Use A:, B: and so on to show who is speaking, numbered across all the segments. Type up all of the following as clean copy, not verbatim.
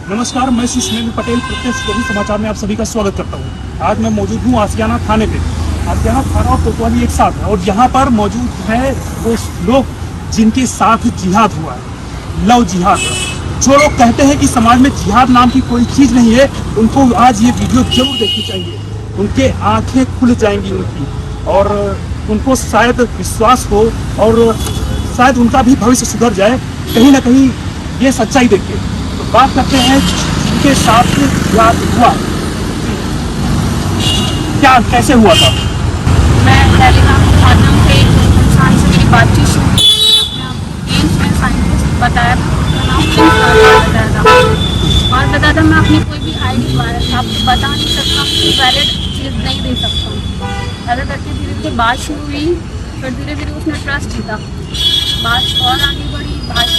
A: नमस्कार, मैं सुशील पटेल प्रत्यक्ष टीवी समाचार में आप सभी का स्वागत करता हूं। आज मैं मौजूद हूं आशियाना थाने पे। आशियाना थाना और कोतवाली एक साथ है और यहाँ पर मौजूद है वो लोग जिनके साथ जिहाद हुआ है, लव जिहाद। जो लोग कहते हैं कि समाज में जिहाद नाम की कोई चीज़ नहीं है, उनको आज ये वीडियो जरूर देखनी चाहिए। उनके आंखें खुल जाएंगी उनकी, और उनको शायद विश्वास हो और शायद उनका भी भविष्य सुधर जाए कहीं ना कहीं ये सच्चाई देख के। तो बात करते हैं जिनके साथ जिहाद हुआ, क्या कैसे हुआ था।
B: मैं टेलीग्राम के माध्यम से एक इंसान से मेरी बातचीत शुरू हुई। एम्स में साइंटिस्ट बताया था, उसका नाम बताया था और बताया था मैं अपनी कोई भी आईडी आपको बता नहीं सकता, वैलिड चीज़ नहीं दे सकता। ऐसा करके धीरे धीरे बात शुरू हुई, फिर धीरे धीरे उसने ट्रस्ट जीता। बात और आगे बढ़ी, बात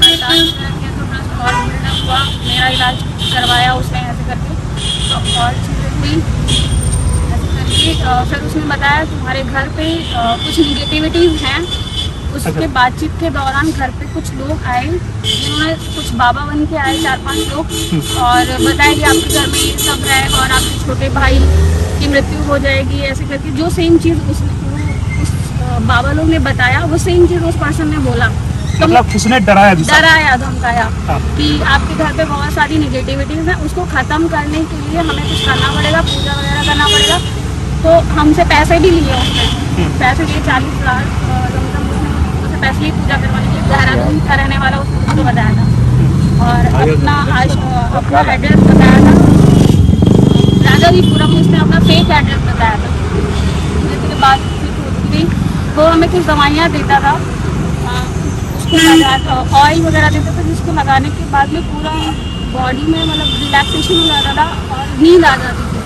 B: इलाज किया तो ट्रस्ट और बिल्डअप हुआ। मेरा इलाज करवाया उसने ऐसे करके, तो और चीज़ें हुई ऐसे करके। फिर उसने बताया तुम्हारे घर पे कुछ निगेटिविटीज़ हैं। उसके बातचीत के दौरान घर पे कुछ लोग आए जिन्होंने कुछ बाबा बन के आए, 4-5 लोग, और बताया कि आपके घर में ये सब है और आपके छोटे भाई की मृत्यु हो जाएगी ऐसे करके। जो सेम चीज़ उस बाबा लोग ने बताया वो सेम चीज़ उस पर्सन ने बोला। तो
A: मतलब उसने डराया
B: धमकाया कि आपके घर पे बहुत सारी निगेटिविटीज़ हैं, उसको ख़त्म करने के लिए हमें कुछ करना पड़ेगा, पूजा वगैरह करना पड़ेगा। तो हमसे पैसे भी लिए उसने, पैसे लिए 40,000 उससे पैसे लिए पूजा करवाने के लिए। देहरादून का रहने वाला उसको बताया था और अपना एड्रेस बताया था राजाजीपुरम। उसने अपना फेक एड्रेस बताया था। जिसके बाद वो हमें कुछ दवाइयाँ देता था, उसको लगाता ऑयल वगैरह देता था, जिसको लगाने के बाद में पूरा बॉडी में मतलब रिलैक्सेशन हो जाता था और नींद आ जाती थी।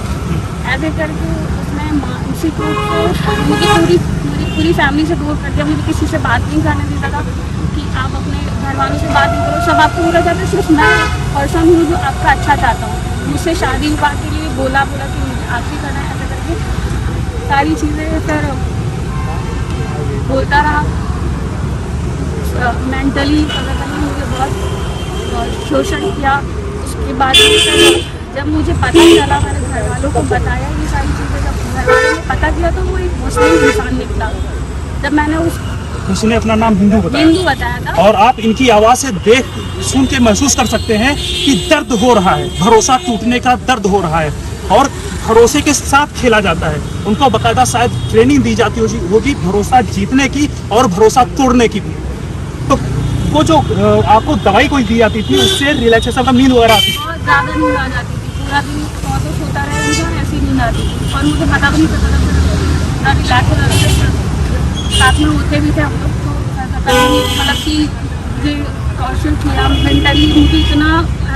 B: ऐसे करके उसने मुझे पूरी फैमिली से दूर कर दिया। मुझे किसी से बात नहीं करने देता था कि आप अपने घर वालों से बात नहीं करो, सब आपको बुरा चाहते हैं। सिर्फ मैं पर्सन हूँ जो आपका अच्छा चाहता हूँ। मुझसे शादी विवाह के लिए बोला कि मुझे आपसे करना है, ऐसा करके सारी चीज़ें फिर बोलता रहा। मेंटली मुझे बहुत शोषण किया। उसके बाद जब मुझे पता चला, मैंने घर वालों को बताया ये सारी चीज़ें। जब घर वालों को पता किया तो वो एक मुस्लिम इंसान निकला। जब मैंने
A: उसने अपना नाम हिंदू बताया
B: था।
A: और आप इनकी आवाज़ से देख सुन के महसूस कर सकते हैं कि दर्द हो रहा है, भरोसा टूटने का दर्द हो रहा है और भरोसे के साथ खेला जाता है। उनको बाकायदा शायद ट्रेनिंग दी जाती होगी भरोसा जीतने की और भरोसा तोड़ने की भी। तो वो जो आपको दवाई कोई दी जाती थी उससे रिलैक्सेशन का नींद वगैरह आती थी?
B: बहुत ज़्यादा नींद आ जाती थी, पूरा दिन बहुत सोता रहे इंसान, ऐसी नींद आती थी और मुझे पता भी नहीं चलता था। रिलैक्स हो जाता था, साथ में होते भी थे हम लोग। तो मतलब कि मुझे टॉर्चर किया मेंटली, मुझे इतना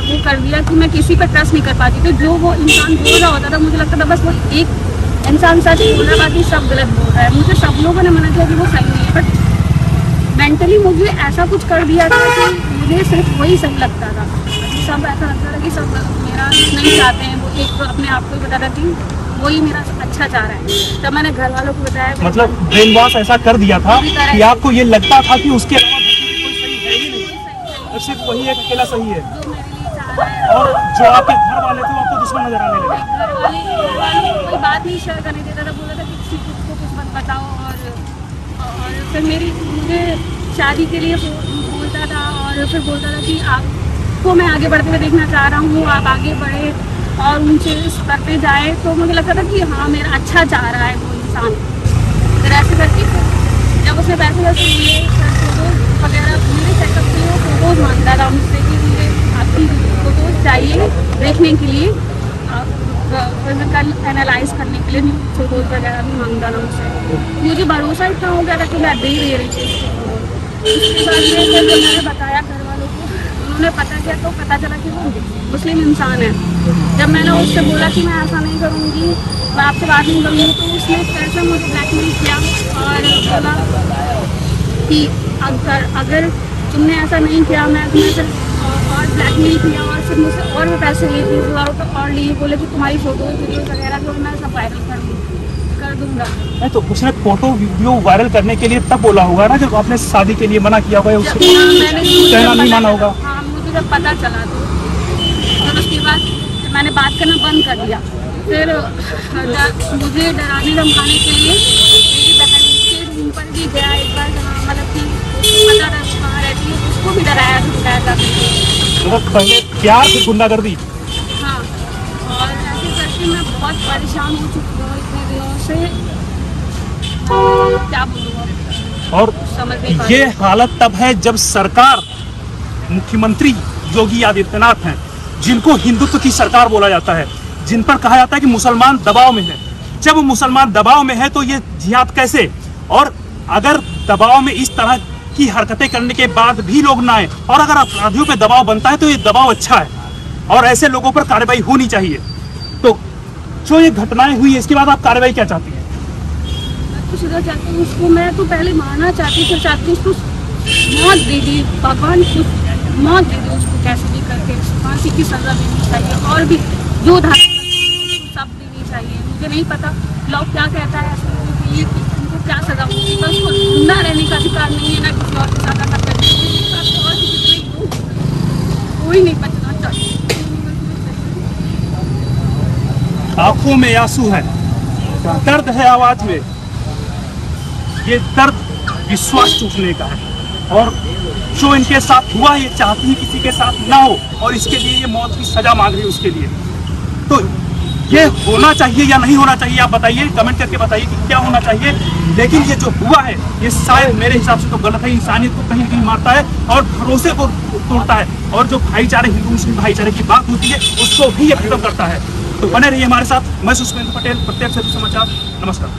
B: वो कर दिया कि मैं किसी पर ट्रस्ट नहीं कर पाती थी। जो वो इंसान बोल रहा होता था मुझे लगता था बस वो एक इंसान सच बोल रहा है, बाकी सब गलत बोल रहा है। मुझे सब लोगों ने मना किया कि वो सही नहीं है, बट मेंटली मुझे ऐसा कुछ कर दिया था कि मुझे सिर्फ वही सही लगता था। सब ऐसा लगता था कि सब मेरा नहीं चाहते हैं। वो एक तो अपने आप को ही बता रहा थी वही मेरा अच्छा चाह रहा है। तब मैंने घर वालों को बताया,
A: मतलब ब्रेन वॉश ऐसा कर दिया था कि आपको ये लगता था कि उसके अलावा कोई सही है ही नहीं, सिर्फ वही एक अकेला सही है। और जो आपके घर वाले थे वो आपको दुश्मन नजर आने लगे।
B: घर वाले कोई बात नहीं शेयर करने देता था, बोला था कि किसी को कुछ मत बताओ। और फिर मुझे शादी के लिए बोलता था और फिर बोलता था कि आपको मैं आगे बढ़ते हुए देखना चाह रहा हूँ, आप आगे बढ़े और ऊंचे स्तर पे जाए। तो मुझे लगता था कि हाँ मेरा अच्छा चाह रहा है वो इंसान। फिर ऐसे करके जब उसने पैसे लिए फोटोज वगैरह मेरे सेटअप के लिए फोटोज मांगता था मुझसे कि मुझे आपकी फोटोज चाहिए देखने के लिए, कल एनालाइज करने के लिए फोटोज वगैरह भी मांगता था मुझसे। मुझे भरोसा इतना हो गया था कि मैं दे रही थी उसके बाद जब मैंने बताया घर वालों को, उन्होंने पता किया तो पता चला कि वो मुस्लिम इंसान है। जब मैंने उससे बोला कि मैं ऐसा नहीं करूँगी, मैं आपसे बात नहीं करूँगी, तो उसने फिर से मुझे ब्लैकमेल किया और बोला कि अगर तुमने ऐसा नहीं किया मैं तुम्हें फिर और ब्लैकमेल किया और फिर मुझसे और भी पैसे लिए 30,000 और लिए। बोले कि तुम्हारी फोटो वीडियो वगैरह जो मैं सब वायरल कर दूँगा।
A: नहीं तो उसने फोटो वीडियो वायरल करने के लिए तब बोला होगा ना जब आपने शादी के लिए मना किया हुआ है, उससे कहना नहीं माना होगा।
B: हाँ, मुझे जब पता चला तो उसके बाद मैंने बात करना बंद कर दिया। फिर मुझे डराने धमकाने के लिए मेरी बहन के रूम पर भी गया एक बार, जहाँ मतलब कि उसको पता था वो कहाँ रहती है, उसको भी डराया धमकाया था।
A: मतलब पहले प्यार से गुंडागर्दी।
B: हाँ, और ऐसे करके मैं बहुत परेशान हो चुकी हूँ इतने दिनों से, क्या बोलूँ अब,
A: और
B: समझ नहीं पा रही।
A: ये हालत तब है जब सरकार, मुख्यमंत्री योगी आदित्यनाथ हैं, जिनको हिंदुत्व की सरकार बोला जाता है, जिन पर कहा जाता है कि मुसलमान दबाव में है। जब मुसलमान दबाव में है तो ये जिहाद कैसे? और अगर दबाव में इस तरह की हरकतें करने के बाद भी लोग ना आए, और अगर अपराधियों पे दबाव बनता है तो ये दबाव अच्छा है और ऐसे लोगों पर कार्रवाई होनी चाहिए। तो जो ये घटनाएं हुई है, इसके बाद आप कार्रवाई क्या चाहती हैं?
B: मैं तो सीधा चाहती हूँ उसको, मैं तो पहले मारना चाहती हूँ, फिर चाहती हूँ उसको मौत दे दी, भगवान को मौत दे दी उसको, कैसे भी करके फांसी की सजा देनी चाहिए, और भी जो धारा सब देनी चाहिए। मुझे नहीं पता लॉ क्या कहता है ऐसे लोगों के लिए कि उनको क्या सजा होगी, बस उसको जिंदा रहने का अधिकार नहीं है, ना किसी और के साथ हरकत करने का। और किसी को कोई नहीं बचना चाहिए।
A: आंखों में आंसू है, दर्द है आवाज में। ये दर्द विश्वास टूटने का है, और जो इनके साथ हुआ ये चाहती है किसी के साथ ना हो, और इसके लिए ये मौत की सजा मांग रही है उसके लिए। तो ये होना चाहिए या नहीं होना चाहिए, आप बताइए, कमेंट करके बताइए कि क्या होना चाहिए। लेकिन ये जो हुआ है ये शायद मेरे हिसाब से तो गलत है, इंसानियत को कहीं कहीं मारता है और भरोसे को तोड़ता है, और जो भाईचारे, हिंदू मुस्लिम भाईचारे की बात होती है उसको भी ये खत्म करता है। तो बने रहिए हमारे साथ। मैं सुष्मेंद्र पटेल, प्रत्यक्ष समाचार। नमस्कार।